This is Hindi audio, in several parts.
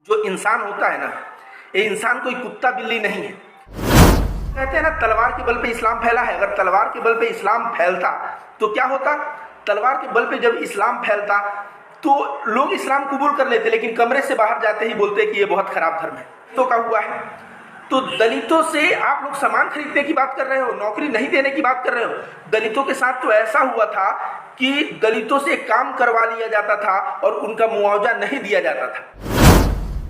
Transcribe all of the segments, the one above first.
जो इंसान होता है ना, ये इंसान कोई कुत्ता बिल्ली नहीं है। कहते हैं ना, तलवार के बल पे इस्लाम फैला है। अगर तलवार के बल पे इस्लाम फैलता तो क्या होता? तलवार के बल पे जब इस्लाम फैलता तो लोग इस्लाम कबूल कर लेते, लेकिन कमरे से बाहर जाते ही बोलते कि ये बहुत खराब धर्म है। तो क्या हुआ है? तो दलितों से आप लोग सामान खरीदने की बात कर रहे हो, नौकरी नहीं देने की बात कर रहे हो। दलितों के साथ तो ऐसा हुआ था कि दलितों से काम करवा लिया जाता था और उनका मुआवजा नहीं दिया जाता था।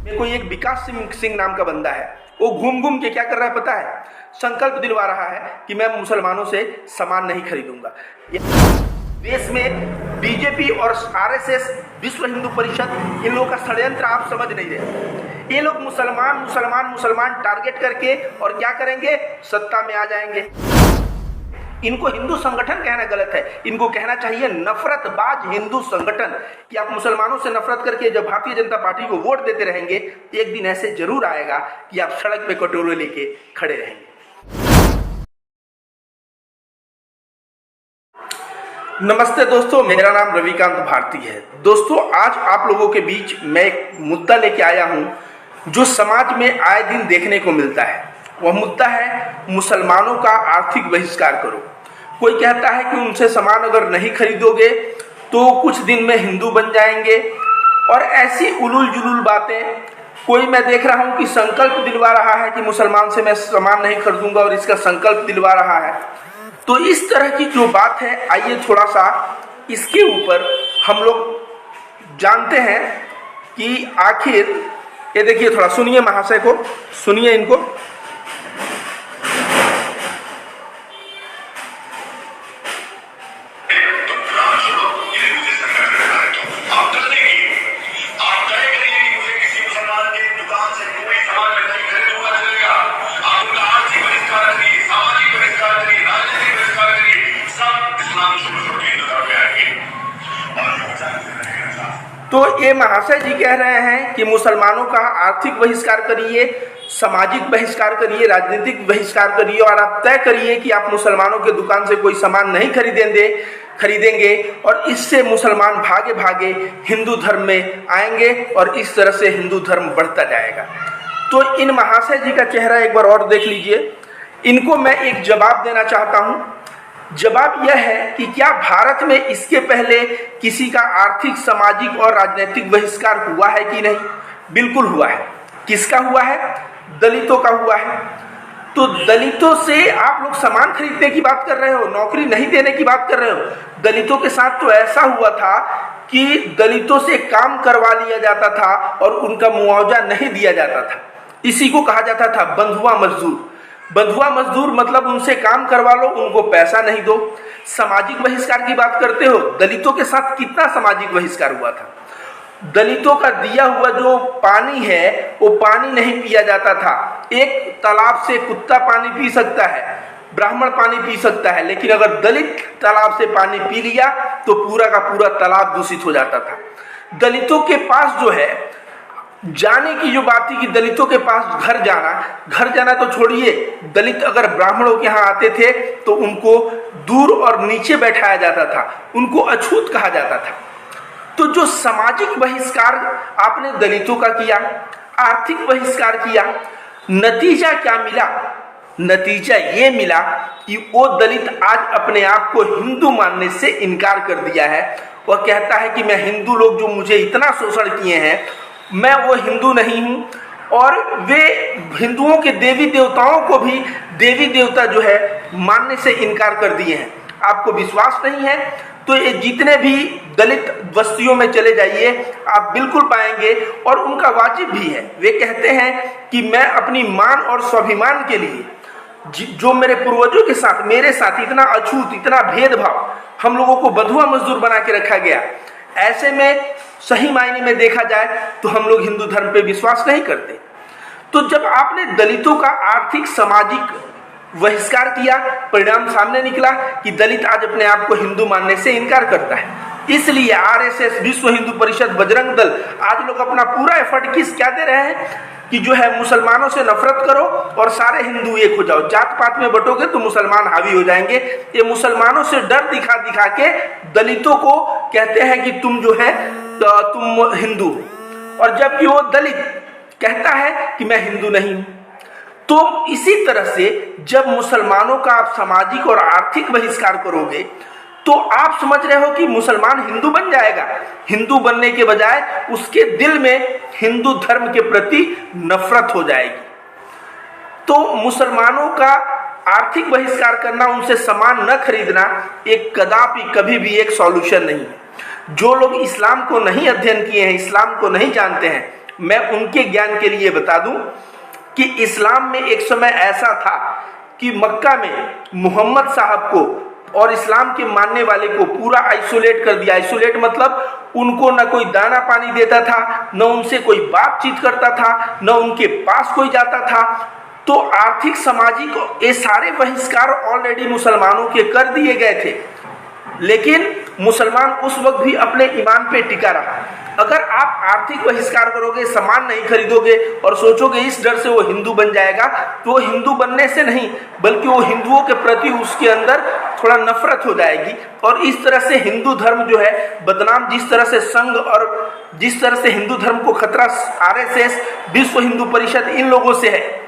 मेरे को एक विकास सिंह नाम का बंदा है, वो घूम घूम के क्या कर रहा है पता है? संकल्प दिलवा रहा है कि मैं मुसलमानों से सामान नहीं खरीदूंगा। देश में बीजेपी और आरएसएस, विश्व हिंदू परिषद, इन लोगों का षड्यंत्र आप समझ नहीं रहे। ये लोग मुसलमान टारगेट करके और क्या करेंगे? सत्ता में आ जाएंगे। इनको हिंदू संगठन कहना गलत है, इनको कहना चाहिए नफरतबाज हिंदू संगठन। कि आप मुसलमानों से नफरत करके जब भारतीय जनता पार्टी को वोट देते रहेंगे, एक दिन ऐसे जरूर आएगा कि आप सड़क पे कटोरे लेके खड़े रहेंगे। नमस्ते दोस्तों, मेरा नाम रविकांत भारती है। दोस्तों, आज आप लोगों के बीच मैं एक मुद्दा लेके आया हूं जो समाज में आए दिन देखने को मिलता है। वह मुद्दा है मुसलमानों का आर्थिक बहिष्कार करो। कोई कहता है कि उनसे सामान अगर नहीं खरीदोगे तो कुछ दिन में हिंदू बन जाएंगे, और ऐसी उलूल जुलूल बातें। कोई मैं देख रहा हूं कि संकल्प दिलवा रहा है कि मुसलमान से मैं सामान नहीं खरीदूंगा, और इसका संकल्प दिलवा रहा है। तो इस तरह की जो बात है, आइए थोड़ा सा इसके ऊपर हम लोग जानते हैं कि आखिर ये देखिए, थोड़ा सुनिए महाशय को, सुनिए इनको। तो ये महाशय जी कह रहे हैं कि मुसलमानों का आर्थिक बहिष्कार करिए, सामाजिक बहिष्कार करिए, राजनीतिक बहिष्कार करिए, और आप तय करिए कि आप मुसलमानों के दुकान से कोई सामान नहीं खरीदेंगे, और इससे मुसलमान भागे भागे हिंदू धर्म में आएंगे, और इस तरह से हिंदू धर्म बढ़ता जाएगा। तो इन महाशय जी का चेहरा एक बार और देख लीजिए। इनको मैं एक जवाब देना चाहता हूँ। जवाब यह है कि क्या भारत में इसके पहले किसी का आर्थिक, सामाजिक और राजनीतिक बहिष्कार हुआ है कि नहीं? बिल्कुल हुआ है। किसका हुआ है? दलितों का हुआ है। तो दलितों से आप लोग सामान खरीदने की बात कर रहे हो, नौकरी नहीं देने की बात कर रहे हो। दलितों के साथ तो ऐसा हुआ था कि दलितों से काम करवा लिया जाता था और उनका मुआवजा नहीं दिया जाता था। इसी को कहा जाता था बंधुआ मजदूर। बंधुआ मजदूर मतलब उनसे काम करवा लो, उनको पैसा नहीं दो। सामाजिक बहिष्कार की बात करते हो, दलितों के साथ कितना सामाजिक बहिष्कार हुआ था? दलितों का दिया हुआ जो पानी है वो पानी नहीं पिया जाता था। एक तालाब से कुत्ता पानी पी सकता है, ब्राह्मण पानी पी सकता है, लेकिन अगर दलित तालाब से पानी पी लिया तो पूरा का पूरा तालाब दूषित हो जाता था। दलितों के पास जो है जाने की जो बात थी कि दलितों के पास घर जाना तो छोड़िए, दलित अगर ब्राह्मणों के यहाँ आते थे तो उनको दूर और नीचे बैठाया जाता था, उनको अछूत कहा जाता था। तो जो सामाजिक बहिष्कार आपने दलितों का किया, आर्थिक बहिष्कार किया, नतीजा क्या मिला? नतीजा ये मिला कि वो दलित आज अपने आप को हिंदू मानने से इनकार कर दिया है। वह कहता है कि मैं हिंदू लोग जो मुझे इतना शोषण किए हैं, मैं वो हिंदू नहीं हूँ, और वे हिंदुओं के देवी देवताओं को भी देवी देवता जो है मानने से इनकार कर दिए हैं। आपको विश्वास नहीं है तो ये जितने भी दलित बस्तियों में चले जाइए, आप बिल्कुल पाएंगे, और उनका वाजिब भी है। वे कहते हैं कि मैं अपनी मान और स्वाभिमान के लिए, जो मेरे पूर्वजों के साथ, मेरे साथ इतना अछूत, इतना भेदभाव, हम लोगों को बंधुआ मजदूर बना के रखा गया, ऐसे में सही मायने में देखा जाए तो हम लोग हिंदू धर्म पे विश्वास नहीं करते। तो जब आपने दलितों का आर्थिक, सामाजिक बहिष्कार किया, परिणाम सामने निकला कि दलित आज अपने आप को हिंदू मानने से इनकार करता है। इसलिए आरएसएस, विश्व हिंदू परिषद, बजरंग दल आज लोग अपना पूरा एफर्ट क्या दे रहे हैं कि जो है मुसलमानों से नफरत करो और सारे हिंदू एक हो जाओ। जात पात में बटोगे तो मुसलमान हावी हो जाएंगे। ये मुसलमानों से डर दिखा दिखा के दलितों को कहते हैं कि तुम जो है तुम हिंदू हो, और जबकि वो दलित कहता है कि मैं हिंदू नहीं हूं। तो इसी तरह से जब मुसलमानों का आप सामाजिक और आर्थिक बहिष्कार करोगे तो आप समझ रहे हो कि मुसलमान हिंदू बन जाएगा। हिंदू बनने के बजाय उसके दिल में हिंदू धर्म के प्रति नफरत हो जाएगी। तो मुसलमानों का आर्थिक बहिष्कार करना, उनसे सामान न खरीदना एक कदापि कभी भी एक सॉल्यूशन नहीं है। जो लोग इस्लाम को नहीं अध्ययन किए हैं, इस्लाम को नहीं जानते हैं, मैं उनके ज्ञान के लिए बता दूं कि इस्लाम में एक समय ऐसा था कि मक्का में मोहम्मद साहब को और इस्लाम के मानने वाले को पूरा आइसोलेट कर दिया। आइसोलेट मतलब उनको न कोई दाना पानी देता था, न उनसे कोई बातचीत करता था, न उनके पास कोई जाता था। तो आर्थिक सामाजिक ये सारे बहिष्कार ऑलरेडी मुसलमानों के कर दिए गए थे, लेकिन मुसलमान उस वक्त भी अपने ईमान पे टिका रहा। अगर आप आर्थिक बहिष्कार करोगे, सामान नहीं खरीदोगे और सोचोगे इस डर से वो हिंदू बन जाएगा, तो वो हिंदू बनने से नहीं बल्कि वो हिंदुओं के प्रति उसके अंदर थोड़ा नफरत हो जाएगी। और इस तरह से हिंदू धर्म जो है बदनाम, जिस तरह से संघ और जिस तरह से हिंदू धर्म को खतरा आरएसएस, विश्व हिंदू परिषद, इन लोगों से है,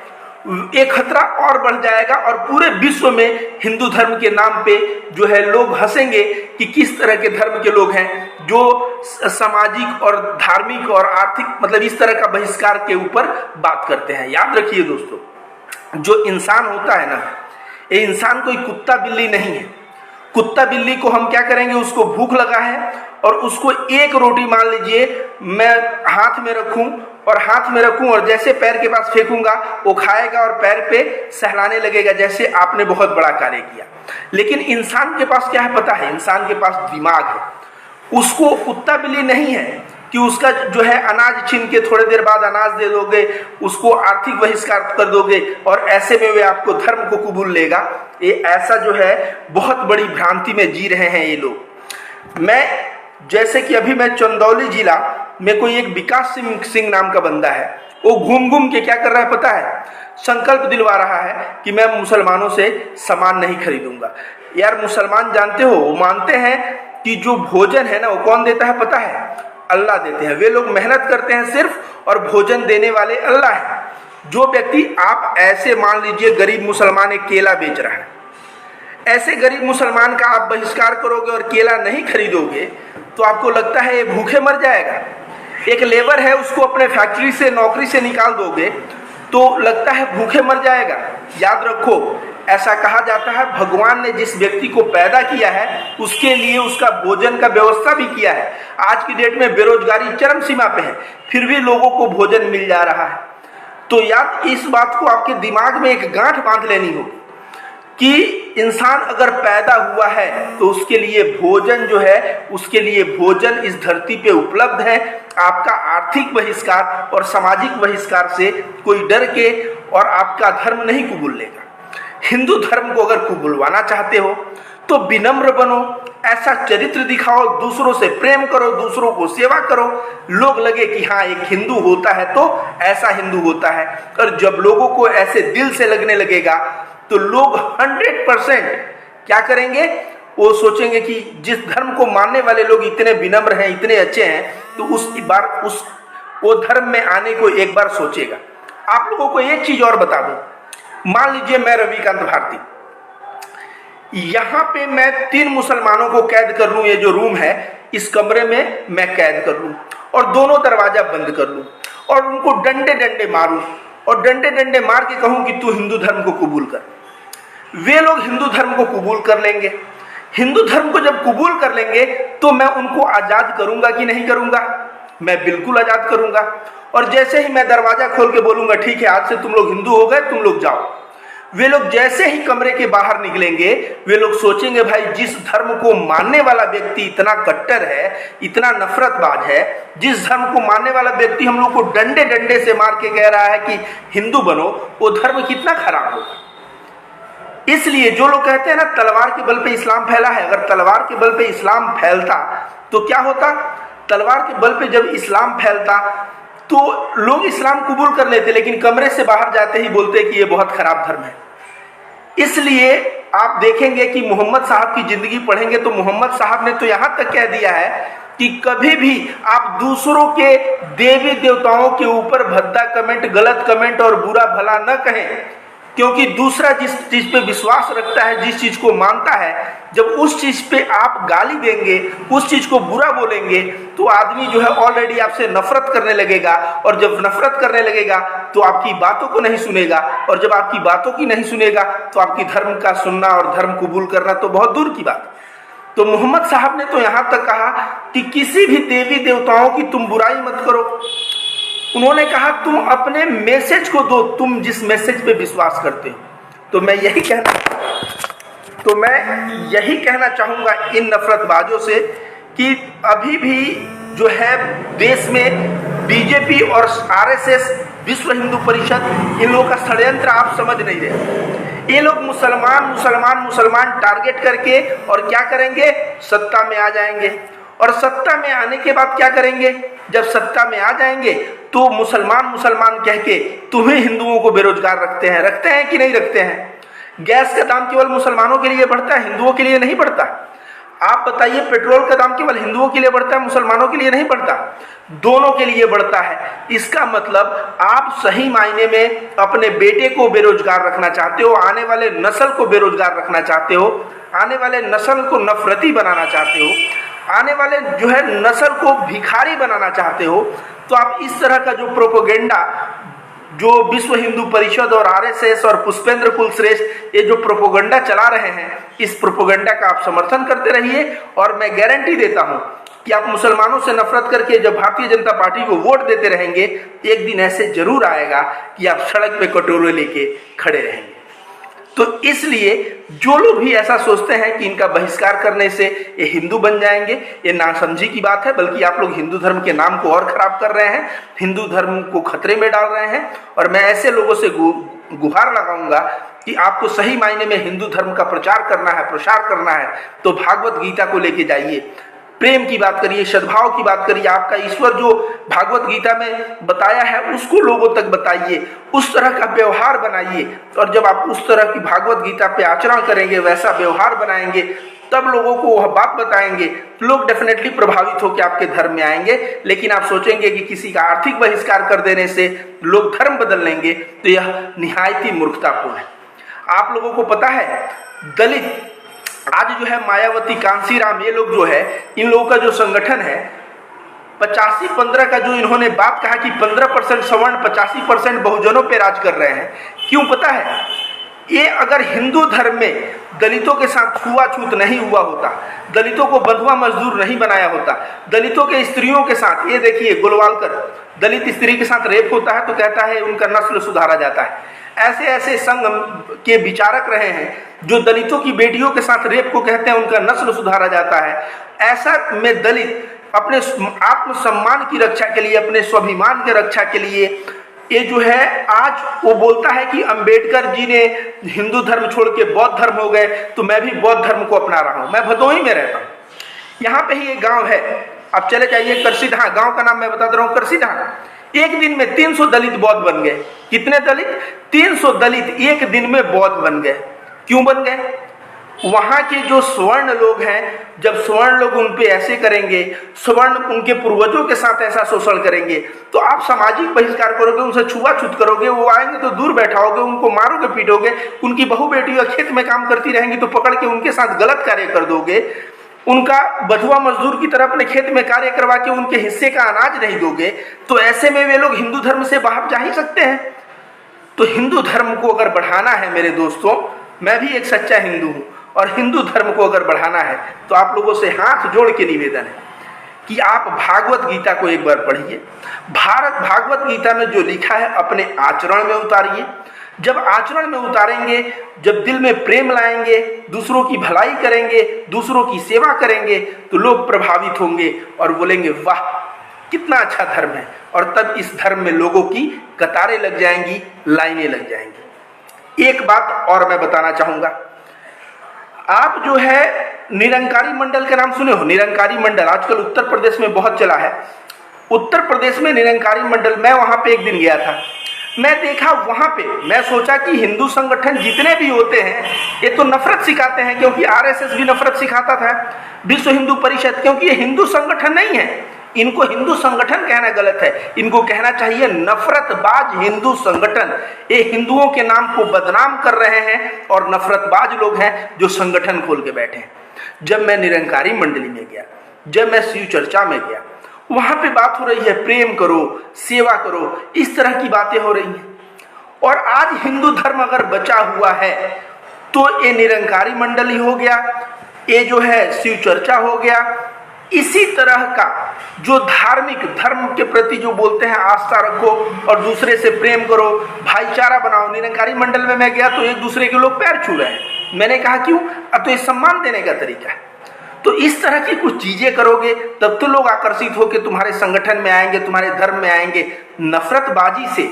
एक खतरा और बढ़ जाएगा और पूरे विश्व में हिंदू धर्म के नाम पे जो है लोग हंसेंगे कि किस तरह के धर्म के लोग हैं जो सामाजिक और धार्मिक और आर्थिक मतलब इस तरह का बहिष्कार के ऊपर बात करते हैं। याद रखिए दोस्तों, जो इंसान होता है ना, ये इंसान कोई कुत्ता बिल्ली नहीं है। कुत्ता बिल्ली को हम क्या करेंगे, उसको भूख लगा है और उसको एक रोटी मान लीजिए मैं हाथ में रखूं और जैसे पैर के पास फेंकूंगा वो खाएगा और पैर पे सहलाने लगेगा जैसे आपने बहुत बड़ा कार्य किया। लेकिन इंसान के पास क्या है पता है, इंसान के पास दिमाग है। उसको कुत्ता बिल्ली नहीं है कि उसका जो है अनाज छीन के थोड़ी देर बाद अनाज दे दोगे, उसको आर्थिक बहिष्कार कर दोगे और ऐसे में वे आपको धर्म को कबूल लेगा। ये ऐसा जो है बहुत बड़ी भ्रांति में जी रहे हैं ये लोग। मैं जैसे कि अभी मैं चंदौली जिला में कोई एक विकास सिंह नाम का बंदा है, वो घूम घूम के क्या कर रहा है पता है, संकल्प दिलवा रहा है कि मैं मुसलमानों से सामान नहीं खरीदूंगा। यार मुसलमान जानते हो, वो मानते हैं कि जो भोजन है ना वो कौन देता है पता है, अल्लाह देते हैं। वे लोग मेहनत करते हैं सिर्फ और भोजन देने वाले अल्लाह है। जो व्यक्ति, आप ऐसे मान लीजिए गरीब मुसलमान एक केला बेच रहा है, ऐसे गरीब मुसलमान का आप बहिष्कार करोगे और केला नहीं खरीदोगे तो आपको लगता है ये भूखे मर जाएगा। एक लेबर है, उसको अपने फैक्ट्री से नौकरी से निकाल दोगे तो लगता है भूखे मर जाएगा। याद रखो, ऐसा कहा जाता है भगवान ने जिस व्यक्ति को पैदा किया है उसके लिए उसका भोजन का व्यवस्था भी किया है। आज की डेट में बेरोजगारी चरम सीमा पे है, फिर भी लोगों को भोजन मिल जा रहा है। तो याद इस बात को आपके दिमाग में एक गांठ बांध लेनी होगी कि इंसान अगर पैदा हुआ है तो उसके लिए भोजन जो है, उसके लिए भोजन इस धरती पे उपलब्ध है। आपका आर्थिक बहिष्कार और सामाजिक बहिष्कार से कोई डर के और आपका धर्म नहीं कबूल लेगा। हिंदू धर्म को अगर कबूलवाना चाहते हो तो विनम्र बनो, ऐसा चरित्र दिखाओ, दूसरों से प्रेम करो, दूसरों को सेवा करो, लोग लगे कि हाँ एक हिंदू होता है तो ऐसा हिंदू होता है। और जब लोगों को ऐसे दिल से लगने लगेगा तो लोग 100% क्या करेंगे, वो सोचेंगे कि जिस धर्म को मानने वाले लोग इतने विनम्र हैं, इतने अच्छे हैं, तो वो धर्म में आने को एक बार सोचेगा। आप लोगों को एक चीज और बता दूं, मान लीजिए मैं रविकांत भारती, यहां पे मैं 3 मुसलमानों को कैद कर लूं, ये जो रूम है इस कमरे में मैं कैद कर लूं और दोनों दरवाजा बंद कर लूं और उनको डंडे डंडे मारूं और डंडे डंडे मार के कहूं कि तू हिंदू धर्म को कबूल कर। वे लोग हिंदू धर्म को कबूल कर लेंगे। हिंदू धर्म को जब कबूल कर लेंगे तो मैं उनको आजाद करूंगा कि नहीं करूंगा? मैं बिल्कुल आजाद करूंगा। और जैसे ही मैं दरवाजा खोल के बोलूंगा ठीक है आज से तुम लोग हिंदू हो गए, तुम लोग जाओ, वे लोग जैसे ही कमरे के बाहर निकलेंगे वे लोग सोचेंगे भाई जिस धर्म को मानने वाला व्यक्ति इतना कट्टर है, इतना नफरतबाज है, जिस धर्म को मानने वाला व्यक्ति हम लोग को डंडे डंडे से मार के कह रहा है कि हिंदू बनो, वो धर्म कितना खराब होगा। इसलिए जो लोग कहते हैं ना तलवार के बल पे इस्लाम फैला है, अगर तलवार के बल पे इस्लाम फैलता तो क्या होता? तलवार के बल पे जब इस्लाम फैलता तो लोग इस्लाम कबूल कर लेते, लेकिन कमरे से बाहर जाते ही बोलते कि ये बहुत खराब धर्म है। इसलिए आप देखेंगे कि मोहम्मद साहब की जिंदगी पढ़ेंगे तो मोहम्मद साहब ने तो यहां तक कह दिया है कि कभी भी आप दूसरों के देवी देवताओं के ऊपर भद्दा कमेंट, गलत कमेंट और बुरा भला न कहें, क्योंकि दूसरा जिस चीज पे विश्वास रखता है, जिस चीज को मानता है, जब उस चीज पे आप गाली देंगे, उस चीज को बुरा बोलेंगे, तो आदमी जो है ऑलरेडी आपसे नफरत करने लगेगा, और जब नफरत करने लगेगा तो आपकी बातों को नहीं सुनेगा, और जब आपकी बातों की नहीं सुनेगा तो आपकी धर्म का सुनना और धर्म कबूल करना तो बहुत दूर की बात। तो मोहम्मद साहब ने तो यहां तक कहा कि किसी भी देवी देवताओं की तुम बुराई मत करो। उन्होंने कहा तुम अपने मैसेज को दो, तुम जिस मैसेज पे विश्वास करते हो। तो मैं यही कहना चाहूंगा इन नफरतबाजों से कि अभी भी जो है देश में बीजेपी और आरएसएस, विश्व हिंदू परिषद, इन लोगों का षड्यंत्र आप समझ नहीं रहे। ये लोग मुसलमान टारगेट करके और क्या करेंगे, सत्ता में आ जाएंगे, और सत्ता में आने के बाद क्या करेंगे, जब सत्ता में आ जाएंगे तो मुसलमान कह के तुम्हें हिंदुओं को बेरोजगार रखते हैं कि नहीं रखते हैं। गैस का दाम केवल मुसलमानों के लिए बढ़ता है, हिंदुओं के लिए नहीं बढ़ता। आप बताइए, पेट्रोल का दाम केवल हिंदुओं के लिए बढ़ता है, मुसलमानों के लिए नहीं बढ़ता, दोनों के लिए बढ़ता है। इसका मतलब आप सही मायने में अपने बेटे को बेरोजगार रखना चाहते हो, आने वाले नस्ल को बेरोजगार रखना चाहते हो, आने वाले नस्ल को नफरती बनाना चाहते हो, आने वाले जो है नस्ल को भिखारी बनाना चाहते हो। तो आप इस तरह का जो प्रोपोगेंडा, जो विश्व हिंदू परिषद और आरएसएस और पुष्पेंद्र कुलश्रेष्ठ ये जो प्रोपोगंडा चला रहे हैं, इस प्रोपोगंडा का आप समर्थन करते रहिए। और मैं गारंटी देता हूं कि आप मुसलमानों से नफरत करके जब भारतीय जनता पार्टी को वोट देते रहेंगे, एक दिन ऐसे जरूर आएगा कि आप सड़क पे कटोरे लेके खड़े रहेंगे। तो इसलिए जो लोग भी ऐसा सोचते हैं कि इनका बहिष्कार करने से ये हिंदू बन जाएंगे, ये नासमझी की बात है। बल्कि आप लोग हिंदू धर्म के नाम को और खराब कर रहे हैं, हिंदू धर्म को खतरे में डाल रहे हैं। और मैं ऐसे लोगों से गुहार लगाऊंगा कि आपको सही मायने में हिंदू धर्म का प्रचार करना है, प्रसार करना है, तो भागवत गीता को लेके जाइए, प्रेम की बात करिए, सद्भाव की बात करिए। आपका ईश्वर जो भागवत गीता में बताया है उसको लोगों तक बताइए, उस तरह का व्यवहार बनाइए। और जब आप उस तरह की भागवत गीता पे आचरण करेंगे, वैसा व्यवहार बनाएंगे, तब लोगों को वह बात बताएंगे, लोग डेफिनेटली प्रभावित होकर आपके धर्म में आएंगे। लेकिन आप सोचेंगे कि किसी का आर्थिक बहिष्कार कर देने से लोग धर्म बदल लेंगे, तो यह निहायत ही मूर्खतापूर्ण है। आप लोगों को पता है, दलित आज जो है मायावती, कांसीराम, ये लोग जो है, इन लोगों का जो संगठन है 85-15 का, जो इन्होंने बात कहा कि 15% सवर्ण 85% बहुजनों पे राज कर रहे हैं, क्यों पता है? ये अगर हिंदू धर्म में दलितों के साथ छुआछूत नहीं हुआ होता, दलितों को बंधुआ मजदूर नहीं बनाया होता, दलितों के स्त्रियों के साथ, ये देखिए गोलवालकर, दलित स्त्री के साथ रेप होता है तो कहता है उनका नस्ल सुधारा जाता है। ऐसे ऐसे संघ के विचारक रहे हैं जो दलितों की बेटियों के साथ रेप को कहते हैं उनका नस्ल सुधारा जाता है। ऐसा में दलित अपने आत्मसम्मान की रक्षा के लिए, अपने स्वाभिमान की रक्षा के लिए, ये जो है आज वो बोलता है कि अंबेडकर जी ने हिंदू धर्म छोड़ के बौद्ध धर्म हो गए, तो मैं भी बौद्ध धर्म को अपना रहा हूं। मैं भदोही में रहता हूं, यहाँ पे ही एक गांव है, आप चले जाइए करसीढा, गांव का नाम मैं बता दे रहा हूँ, करसीढा। एक दिन में 300 दलित बौद्ध बन गए। कितने दलित? 300 दलित एक दिन में बौद्ध बन गए। क्यों बन गए? वहां के जो स्वर्ण लोग हैं, जब स्वर्ण लोग उन पे ऐसे करेंगे, स्वर्ण उनके पूर्वजों के साथ ऐसा शोषण करेंगे, तो आप सामाजिक बहिष्कार करोगे, उनसे छुआछूत करोगे, वो आएंगे तो दूर बैठाओगे, उनको मारोगे, पीटोगे, उनकी बहू बेटियां खेत में काम करती रहेंगी तो पकड़ के उनके साथ गलत कार्य कर दोगे, उनका बधुआ मजदूर की तरह अपने खेत में कार्य करवा के उनके हिस्से का अनाज नहीं दोगे, तो ऐसे में वे लोग हिंदू धर्म से बाहर जा ही सकते हैं। तो हिंदू धर्म को अगर बढ़ाना है मेरे दोस्तों, मैं भी एक सच्चा हिंदू हूं, और हिंदू धर्म को अगर बढ़ाना है तो आप लोगों से हाथ जोड़ के निवेदन है कि आप भागवत गीता को एक बार पढ़िए। भागवत गीता में जो लिखा है अपने आचरण में उतारिए। जब आचरण में उतारेंगे, जब दिल में प्रेम लाएंगे, दूसरों की भलाई करेंगे, दूसरों की सेवा करेंगे, तो लोग प्रभावित होंगे और बोलेंगे वाह कितना अच्छा धर्म है, और तब इस धर्म में लोगों की कतारें लग जाएंगी, लाइनें लग जाएंगी। एक बात और मैं बताना चाहूंगा, आप जो है निरंकारी मंडल का नाम सुने हो? निरंकारी मंडल आजकल उत्तर प्रदेश में बहुत चला है। उत्तर प्रदेश में निरंकारी मंडल, मैं वहां पे एक दिन गया था। मैं देखा वहां पे, मैं सोचा कि हिंदू संगठन जितने भी होते हैं ये तो नफरत सिखाते हैं, क्योंकि आरएसएस भी नफरत सिखाता था, विश्व हिंदू परिषद, क्योंकि ये हिंदू संगठन नहीं है। इनको हिंदू संगठन कहना गलत है, इनको कहना चाहिए नफरतबाज हिंदू संगठन। ये हिंदुओं के नाम को बदनाम कर रहे हैं और नफरतबाज लोग हैं जो संगठन खोल के बैठे हैं। जब मैं निरंकारी मंडली में गया, जब मैं शिव चर्चा में गया, वहां पे बात हो रही है प्रेम करो, सेवा करो, इस तरह की बातें हो रही हैं। और आज हिंदू धर्म अगर बचा हुआ है तो ये निरंकारी मंडली हो गया, ये जो है शिव चर्चा हो गया। इसी तरह का जो धार्मिक धर्म के प्रति जो बोलते हैं आस्था रखो और दूसरे से प्रेम करो, भाईचारा बनाओ। निरंकारी मंडल में मैं गया तो एक दूसरे के लोग पैर छू रहे हैं। मैंने कहा क्यों? अब तो ये सम्मान देने का तरीका है। तो इस तरह की कुछ चीजें करोगे तब तो लोग आकर्षित होकर तुम्हारे संगठन में आएंगे, तुम्हारे धर्म में आएंगे। नफरतबाजी से,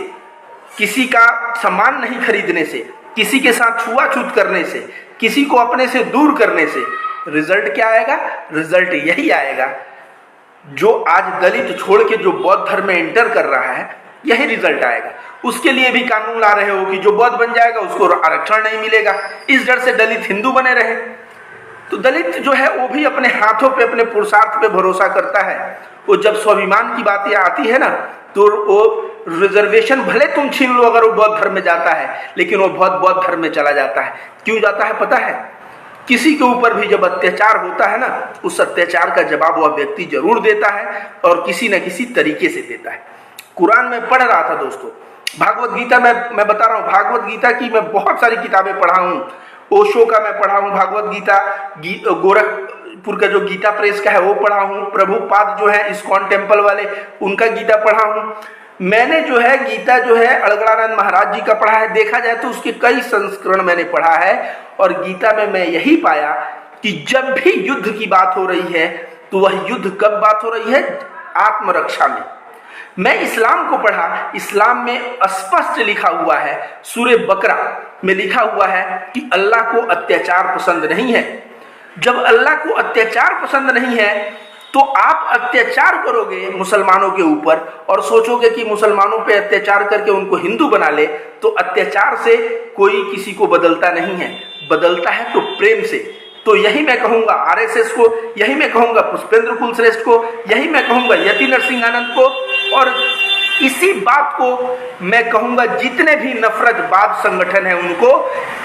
किसी का सम्मान नहीं खरीदने से, किसी के साथ छुआछूत करने से, किसी को अपने से दूर करने से रिजल्ट क्या आएगा? रिजल्ट यही आएगा जो आज दलित छोड़ के जो बौद्ध धर्म में एंटर कर रहा है, यही रिजल्ट आएगा। उसके लिए भी कानून ला रहे हो कि जो बौद्ध बन जाएगा उसको आरक्षण नहीं मिलेगा, इस डर से दलित हिंदू बने रहे। तो दलित जो है वो भी अपने हाथों पे, अपने पुरुषार्थ पे भरोसा करता है। वो जब स्वाभिमान की बातें आती है ना, तो वो रिजर्वेशन भले तुम छीन लो अगर वो बौद्ध धर्म में जाता है, लेकिन वो बौद्ध धर्म में चला जाता है। क्यों जाता है पता है? किसी के ऊपर भी जब अत्याचार होता है ना, उस अत्याचार का जवाब वह व्यक्ति जरूर देता है और किसी न किसी तरीके से देता है। कुरान में पढ़ रहा था दोस्तों, भागवत गीता मैं बता रहा हूँ, भागवत गीता की मैं बहुत सारी किताबें पढ़ा हूँ। ओशो का मैं पढ़ा हूँ भागवत गीता, गोरखपुर का जो गीता प्रेस का है वो पढ़ा हूँ, प्रभुपाद जो है इस्कॉन टेम्पल वाले उनका गीता पढ़ा हूँ। मैंने जो है गीता जो है अलगड़ानंद महाराज जी का पढ़ा है। देखा जाए तो उसके कई संस्करण मैंने पढ़ा है और गीता में मैं यही पाया कि जब भी युद्ध की बात हो रही है तो वह युद्ध कब बात हो रही है? आत्मरक्षा में। मैं इस्लाम को पढ़ा, इस्लाम में स्पष्ट लिखा हुआ है, सूरे बकरा में लिखा हुआ है कि अल्लाह को अत्याचार पसंद नहीं है। जब अल्लाह को अत्याचार पसंद नहीं है तो आप अत्याचार करोगे मुसलमानों के ऊपर और सोचोगे कि मुसलमानों पे अत्याचार करके उनको हिंदू बना ले, तो अत्याचार से कोई किसी को बदलता नहीं है, बदलता है तो प्रेम से। तो यही मैं कहूंगा आरएसएस को, यही मैं कहूंगा पुष्पेंद्र कुलश्रेष्ठ को, यही मैं कहूंगा यति नरसिंहानंद को, और इसी बात को मैं कहूंगा जितने भी नफरतवाद संगठन है उनको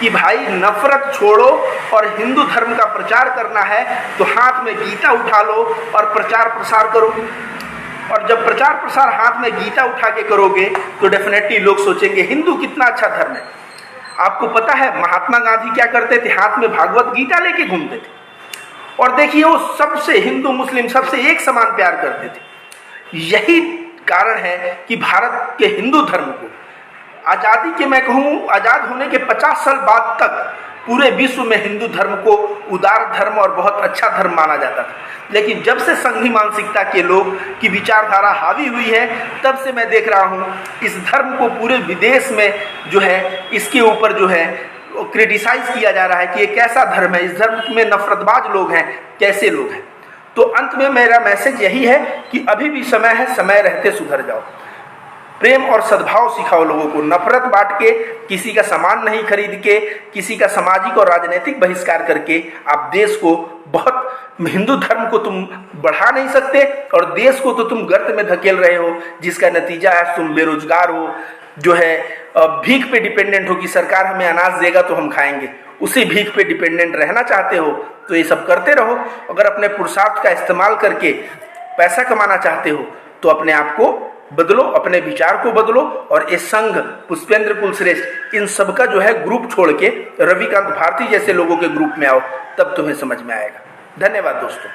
कि भाई नफरत छोड़ो और हिंदू धर्म का प्रचार करना है तो हाथ में गीता उठा लो और प्रचार प्रसार करो। और जब प्रचार प्रसार हाथ में गीता उठा के करोगे तो डेफिनेटली लोग सोचेंगे हिंदू कितना अच्छा धर्म है। आपको पता है महात्मा गांधी क्या करते थे? हाथ में भागवत गीता लेके घूमते थे और देखिए वो सबसे, हिंदू मुस्लिम सबसे एक समान प्यार करते थे। यही कारण है कि भारत के हिंदू धर्म को आज़ादी के, मैं कहूँ आज़ाद होने के 50 साल बाद तक पूरे विश्व में हिंदू धर्म को उदार धर्म और बहुत अच्छा धर्म माना जाता था। लेकिन जब से संघी मानसिकता के लोग की विचारधारा हावी हुई है तब से मैं देख रहा हूँ इस धर्म को पूरे विदेश में जो है इसके ऊपर जो है क्रिटिसाइज किया जा रहा है कि ये कैसा धर्म है, इस धर्म में नफरतबाज लोग हैं, कैसे लोग हैं। तो अंत में मेरा मैसेज यही है कि अभी भी समय है, समय रहते सुधर जाओ, प्रेम और सद्भाव सिखाओ लोगों को। नफरत बांट के, किसी का सामान नहीं खरीद के, किसी का सामाजिक और राजनीतिक बहिष्कार करके आप देश को बहुत, हिंदू धर्म को तुम बढ़ा नहीं सकते और देश को तो तुम गर्त में धकेल रहे हो, जिसका नतीजा है तुम बेरोजगार हो, जो है भीख पे डिपेंडेंट हो कि सरकार हमें अनाज देगा तो हम खाएंगे। उसी भीख पे डिपेंडेंट रहना चाहते हो तो ये सब करते रहो। अगर अपने पुरुषार्थ का इस्तेमाल करके पैसा कमाना चाहते हो तो अपने आप को बदलो, अपने विचार को बदलो और ये संघ, पुष्पेंद्र कुलश्रेष्ठ, इन सब का जो है ग्रुप छोड़ के रविकांत भारती जैसे लोगों के ग्रुप में आओ, तब तुम्हें समझ में आएगा। धन्यवाद दोस्तों।